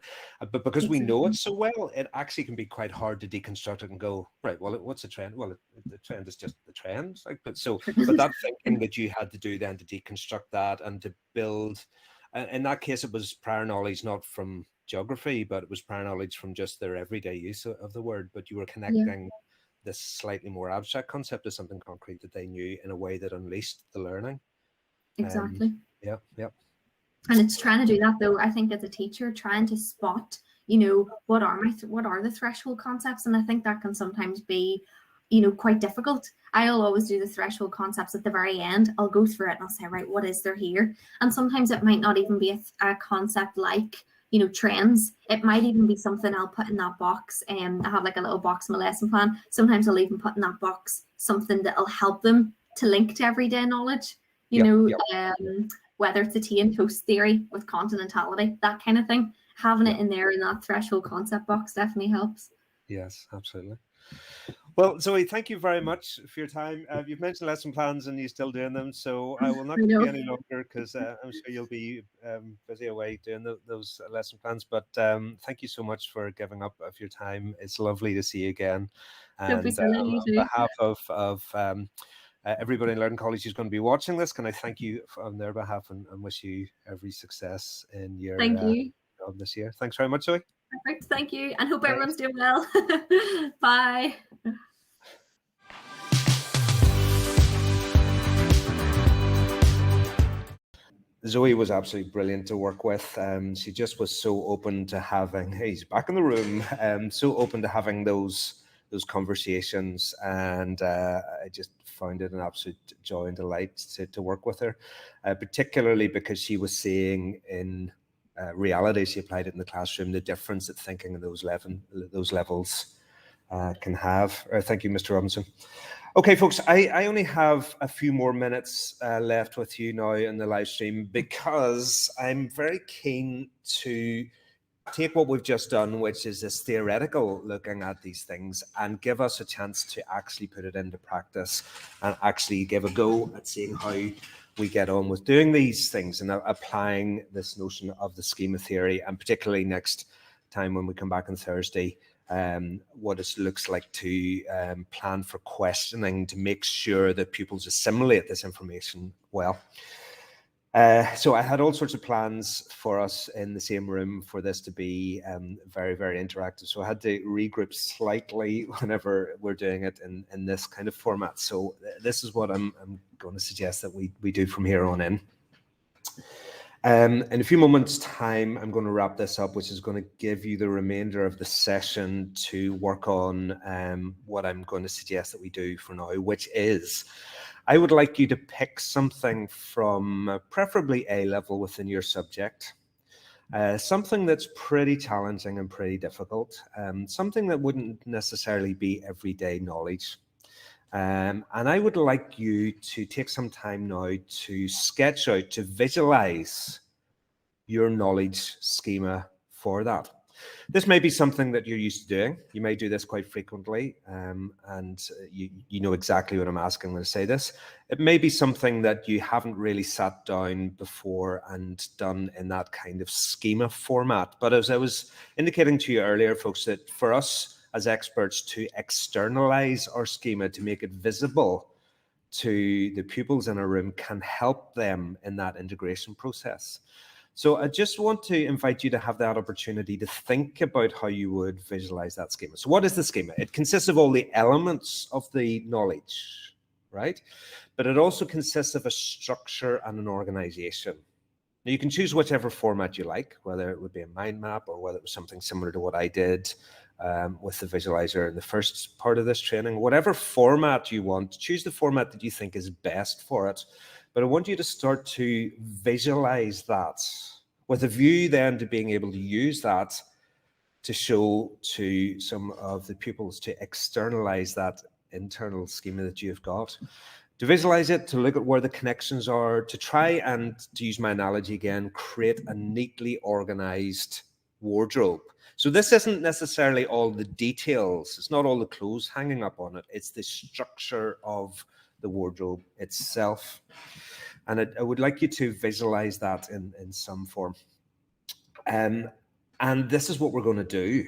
But because we know it so well, it actually can be quite hard to deconstruct it and go, right, well, what's a trend? Well, the trend is just the trend. But that thinking that you had to do then to deconstruct that and to build, in that case, it was prior knowledge, not from geography, but it was prior knowledge from just their everyday use of the word. But you were connecting this slightly more abstract concept to something concrete that they knew in a way that unleashed the learning. Exactly. Yeah. And it's trying to do that, though, I think, as a teacher, trying to spot, what are the threshold concepts? And I think that can sometimes be, quite difficult. I'll always do the threshold concepts at the very end. I'll go through it and I'll say, right, what is there here? And sometimes it might not even be a concept like, trends. It might even be something I'll put in that box. And I have like a little box in my lesson plan. Sometimes I'll even put in that box something that'll help them to link to everyday knowledge, whether it's a tea and toast theory with continentality, that kind of thing. Having it in there in that threshold concept box definitely helps. Yes, absolutely. Well, Zoe, thank you very much for your time. You've mentioned lesson plans and you're still doing them, so I will not keep you any longer, because I'm sure you'll be busy away doing those lesson plans. But thank you so much for giving up of your time. It's lovely to see you again. And on behalf of everybody in Lurgan College who's going to be watching this, can I thank you on their behalf and wish you every success in your job this year. Thanks very much, Zoe. Perfect. Thank you. And hope everyone's doing well. Bye. Zoe was absolutely brilliant to work with. She just was so open to having, hey, he's back in the room, so open to having those conversations, and I just found it an absolute joy and delight to work with her, particularly because she was seeing in reality, she applied it in the classroom, the difference that thinking in those levels can have. Thank you, Mr. Robinson. Okay, folks, I only have a few more minutes left with you now in the live stream, because I'm very keen to take what we've just done, which is this theoretical looking at these things, and give us a chance to actually put it into practice and actually give a go at seeing how we get on with doing these things and applying this notion of the schema theory, and particularly next time when we come back on Thursday, what it looks like to plan for questioning to make sure that pupils assimilate this information well. So I had all sorts of plans for us in the same room for this to be very, very interactive. So I had to regroup slightly whenever we're doing it in this kind of format. So this is what I'm going to suggest that we do from here on in. In a few moments' time, I'm going to wrap this up, which is going to give you the remainder of the session to work on what I'm going to suggest that we do for now, which is I would like you to pick something from preferably A level within your subject, something that's pretty challenging and pretty difficult, something that wouldn't necessarily be everyday knowledge. And I would like you to take some time now to sketch out, to visualize your knowledge schema for that. This may be something that you're used to doing. You may do this quite frequently, and you know exactly what I'm asking when I say this. It may be something that you haven't really sat down before and done in that kind of schema format. But as I was indicating to you earlier, folks, that for us as experts to externalize our schema, to make it visible to the pupils in our room, can help them in that integration process. So I just want to invite you to have that opportunity to think about how you would visualize that schema. So what is the schema? It consists of all the elements of the knowledge, right? But it also consists of a structure and an organization. Now you can choose whichever format you like, whether it would be a mind map or whether it was something similar to what I did with the visualizer in the first part of this training. Whatever format you want, choose the format that you think is best for it. But I want you to start to visualize that with a view then to being able to use that to show to some of the pupils, to externalize that internal schema that you've got, to visualize it, to look at where the connections are, to try and, to use my analogy again, create a neatly organized wardrobe. So this isn't necessarily all the details. It's not all the clothes hanging up on it. It's the structure of the wardrobe itself. And I would like you to visualize that in some form. And this is what we're going to do.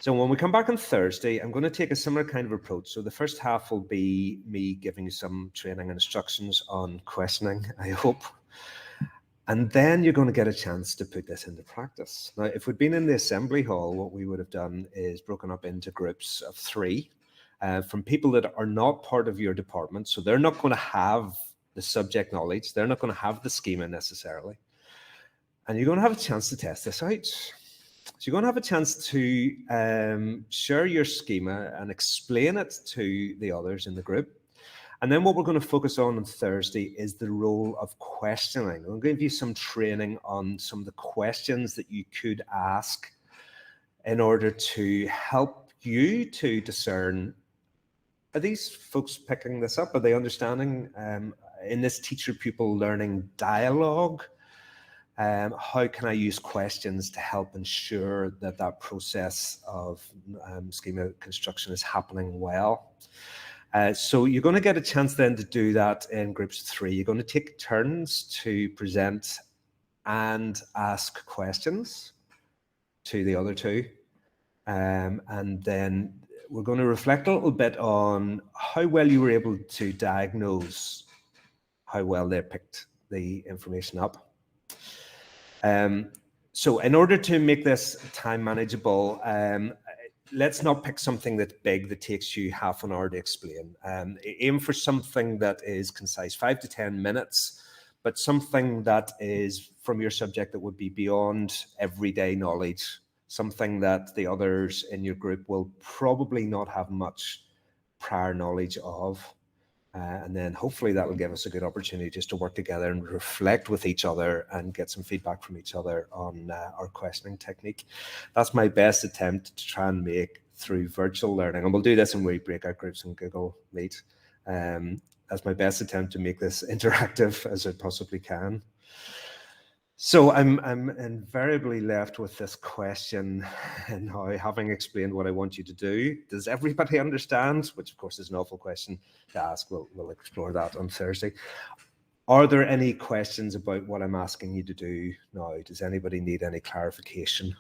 So when we come back on Thursday, I'm going to take a similar kind of approach. So the first half will be me giving you some training and instructions on questioning, I hope. And then you're going to get a chance to put this into practice. Now, if we'd been in the assembly hall, what we would have done is broken up into groups of 3 from people that are not part of your department. So they're not going to have the subject knowledge. They're not going to have the schema necessarily. And you're going to have a chance to test this out. So you're going to have a chance to share your schema and explain it to the others in the group. And then what we're going to focus on Thursday is the role of questioning. I'm going to give you some training on some of the questions that you could ask in order to help you to discern, are these folks picking this up? Are they understanding in this teacher-pupil learning dialogue? How can I use questions to help ensure that that process of schema construction is happening well? So you're going to get a chance then to do that in groups of 3. You're going to take turns to present and ask questions to the other 2. And then we're going to reflect a little bit on how well you were able to diagnose how well they picked the information up. So in order to make this time manageable, let's not pick something that's big that takes you half an hour to explain. Aim for something that is concise, 5 to 10 minutes, but something that is from your subject that would be beyond everyday knowledge, something that the others in your group will probably not have much prior knowledge of. And then hopefully that will give us a good opportunity just to work together and reflect with each other and get some feedback from each other on our questioning technique. That's my best attempt to try and make through virtual learning. And we'll do this in breakout groups in Google Meet. That's my best attempt to make this interactive as I possibly can. So I'm invariably left with this question, and now having explained what I want you to do, does everybody understand? Which of course is an awful question to ask. We'll explore that on Thursday. Are there any questions about what I'm asking you to do now? Does anybody need any clarification?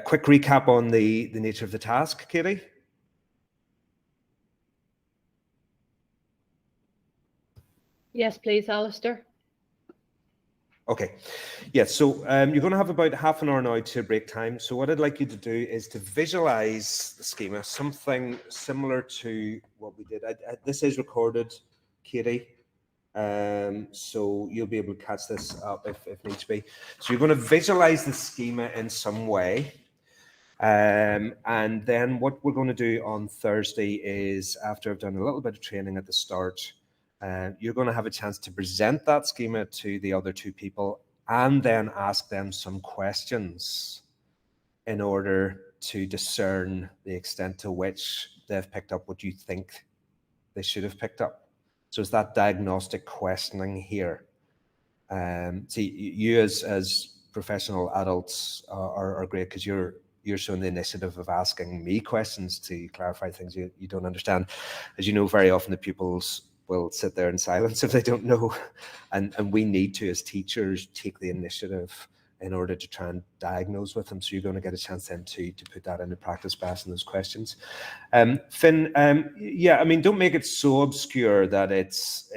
Quick recap on the nature of the task, Katie. Yes, please, Alistair. Okay, yes, so you're going to have about half an hour now to break time. So what I'd like you to do is to visualize the schema, something similar to what we did. This is recorded, Katie, so you'll be able to catch this up if needs be. So you're going to visualize the schema in some way. And then what we're going to do on Thursday is, after I've done a little bit of training at the start, you're going to have a chance to present that schema to the other 2 people and then ask them some questions in order to discern the extent to which they've picked up what you think they should have picked up. So it's that diagnostic questioning here. See, you as professional adults are great, because you're showing the initiative of asking me questions to clarify things you don't understand. As you know, very often the pupils will sit there in silence if they don't know, and we need to, as teachers, take the initiative in order to try and diagnose with them. So you're going to get a chance then to put that into practice by asking those questions. Finn, yeah, I mean, don't make it so obscure that it's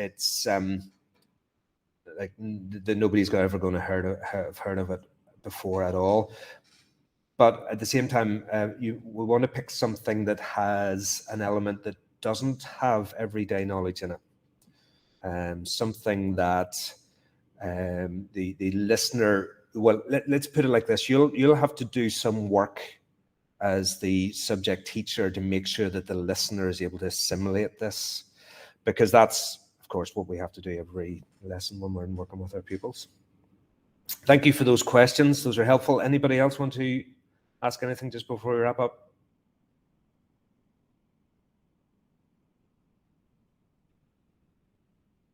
like that nobody's ever going to have heard of it before at all. But at the same time, we want to pick something that has an element that doesn't have everyday knowledge in it. Something that the listener, well, let's put it like this: you'll have to do some work as the subject teacher to make sure that the listener is able to assimilate this, because that's, of course, what we have to do every lesson when we're working with our pupils. Thank you for those questions. Those are helpful. Anybody else want to ask anything just before we wrap up?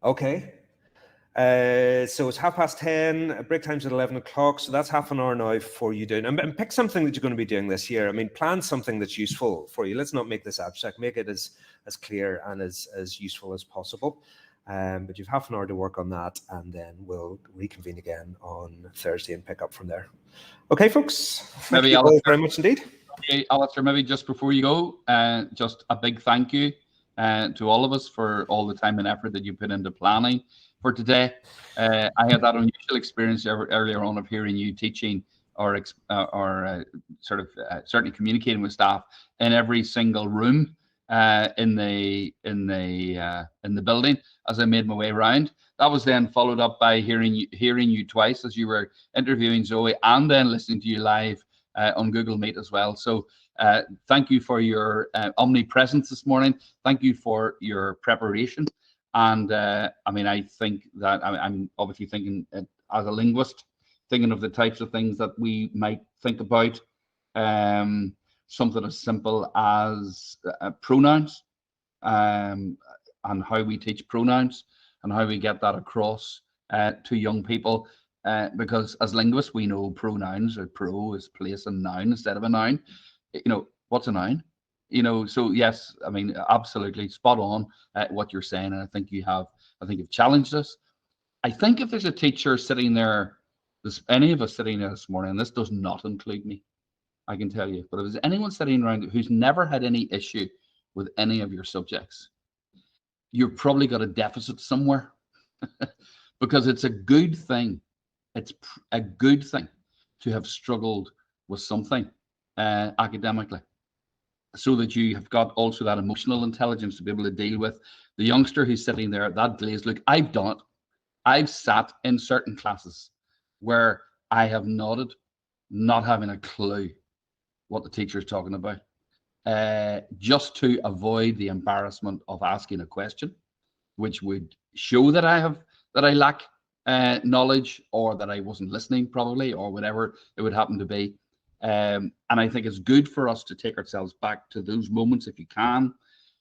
Okay. So it's 10:30, break time's at 11 o'clock. So that's half an hour now for you doing, and pick something that you're going to be doing this year. I mean, plan something that's useful for you. Let's not make this abstract, make it as clear and as useful as possible. But you've half an hour to work on that, and then we'll reconvene again on Thursday and pick up from there. Okay, folks. Thank you all very much indeed. Okay, Alistair, maybe just before you go, just a big thank you to all of us for all the time and effort that you put into planning for today. I had that unusual experience earlier on of hearing you teaching or certainly communicating with staff in every single room in the building as I made my way around. That was then followed up by hearing you twice as you were interviewing Zoe, and then listening to you live on Google Meet as well. So thank you for your omnipresence this morning. Thank you for your preparation. And I mean, I think that I'm obviously thinking as a linguist, thinking of the types of things that we might think about. Something as simple as pronouns, and how we teach pronouns and how we get that across to young people. Because as linguists, we know pronouns are pro is place and noun instead of a noun. You know, what's a noun? You know, so yes, I mean, absolutely spot on what you're saying. And I think you've challenged us. I think if there's a teacher sitting there, any of us sitting there this morning, and this does not include me, I can tell you, but if there's anyone sitting around who's never had any issue with any of your subjects, you've probably got a deficit somewhere. Because it's a good thing. It's a good thing to have struggled with something academically, so that you have got also that emotional intelligence to be able to deal with the youngster who's sitting there, that glazed look. I've done it. I've sat in certain classes where I have nodded, not having a clue what the teacher is talking about, just to avoid the embarrassment of asking a question, which would show that I lack knowledge, or that I wasn't listening probably, or whatever it would happen to be. And I think it's good for us to take ourselves back to those moments, if you can,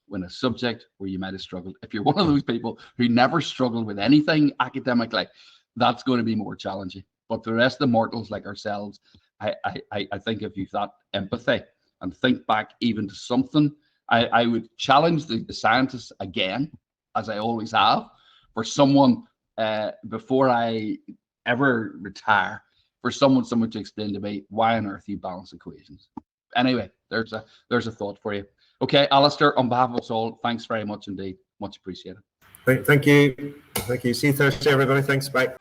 when a subject where you might have struggled. If you're one of those people who never struggled with anything academically, that's going to be more challenging. But the rest of the mortals like ourselves, I think if you've that empathy and think back even to something, I would challenge the scientists again, as I always have, for someone before I ever retire, for someone to explain to me why on earth you balance equations. Anyway, there's a thought for you. Okay, Alistair, on behalf of us all, thanks very much indeed. Much appreciated. Thank you. See you Thursday, everybody. Thanks. Bye.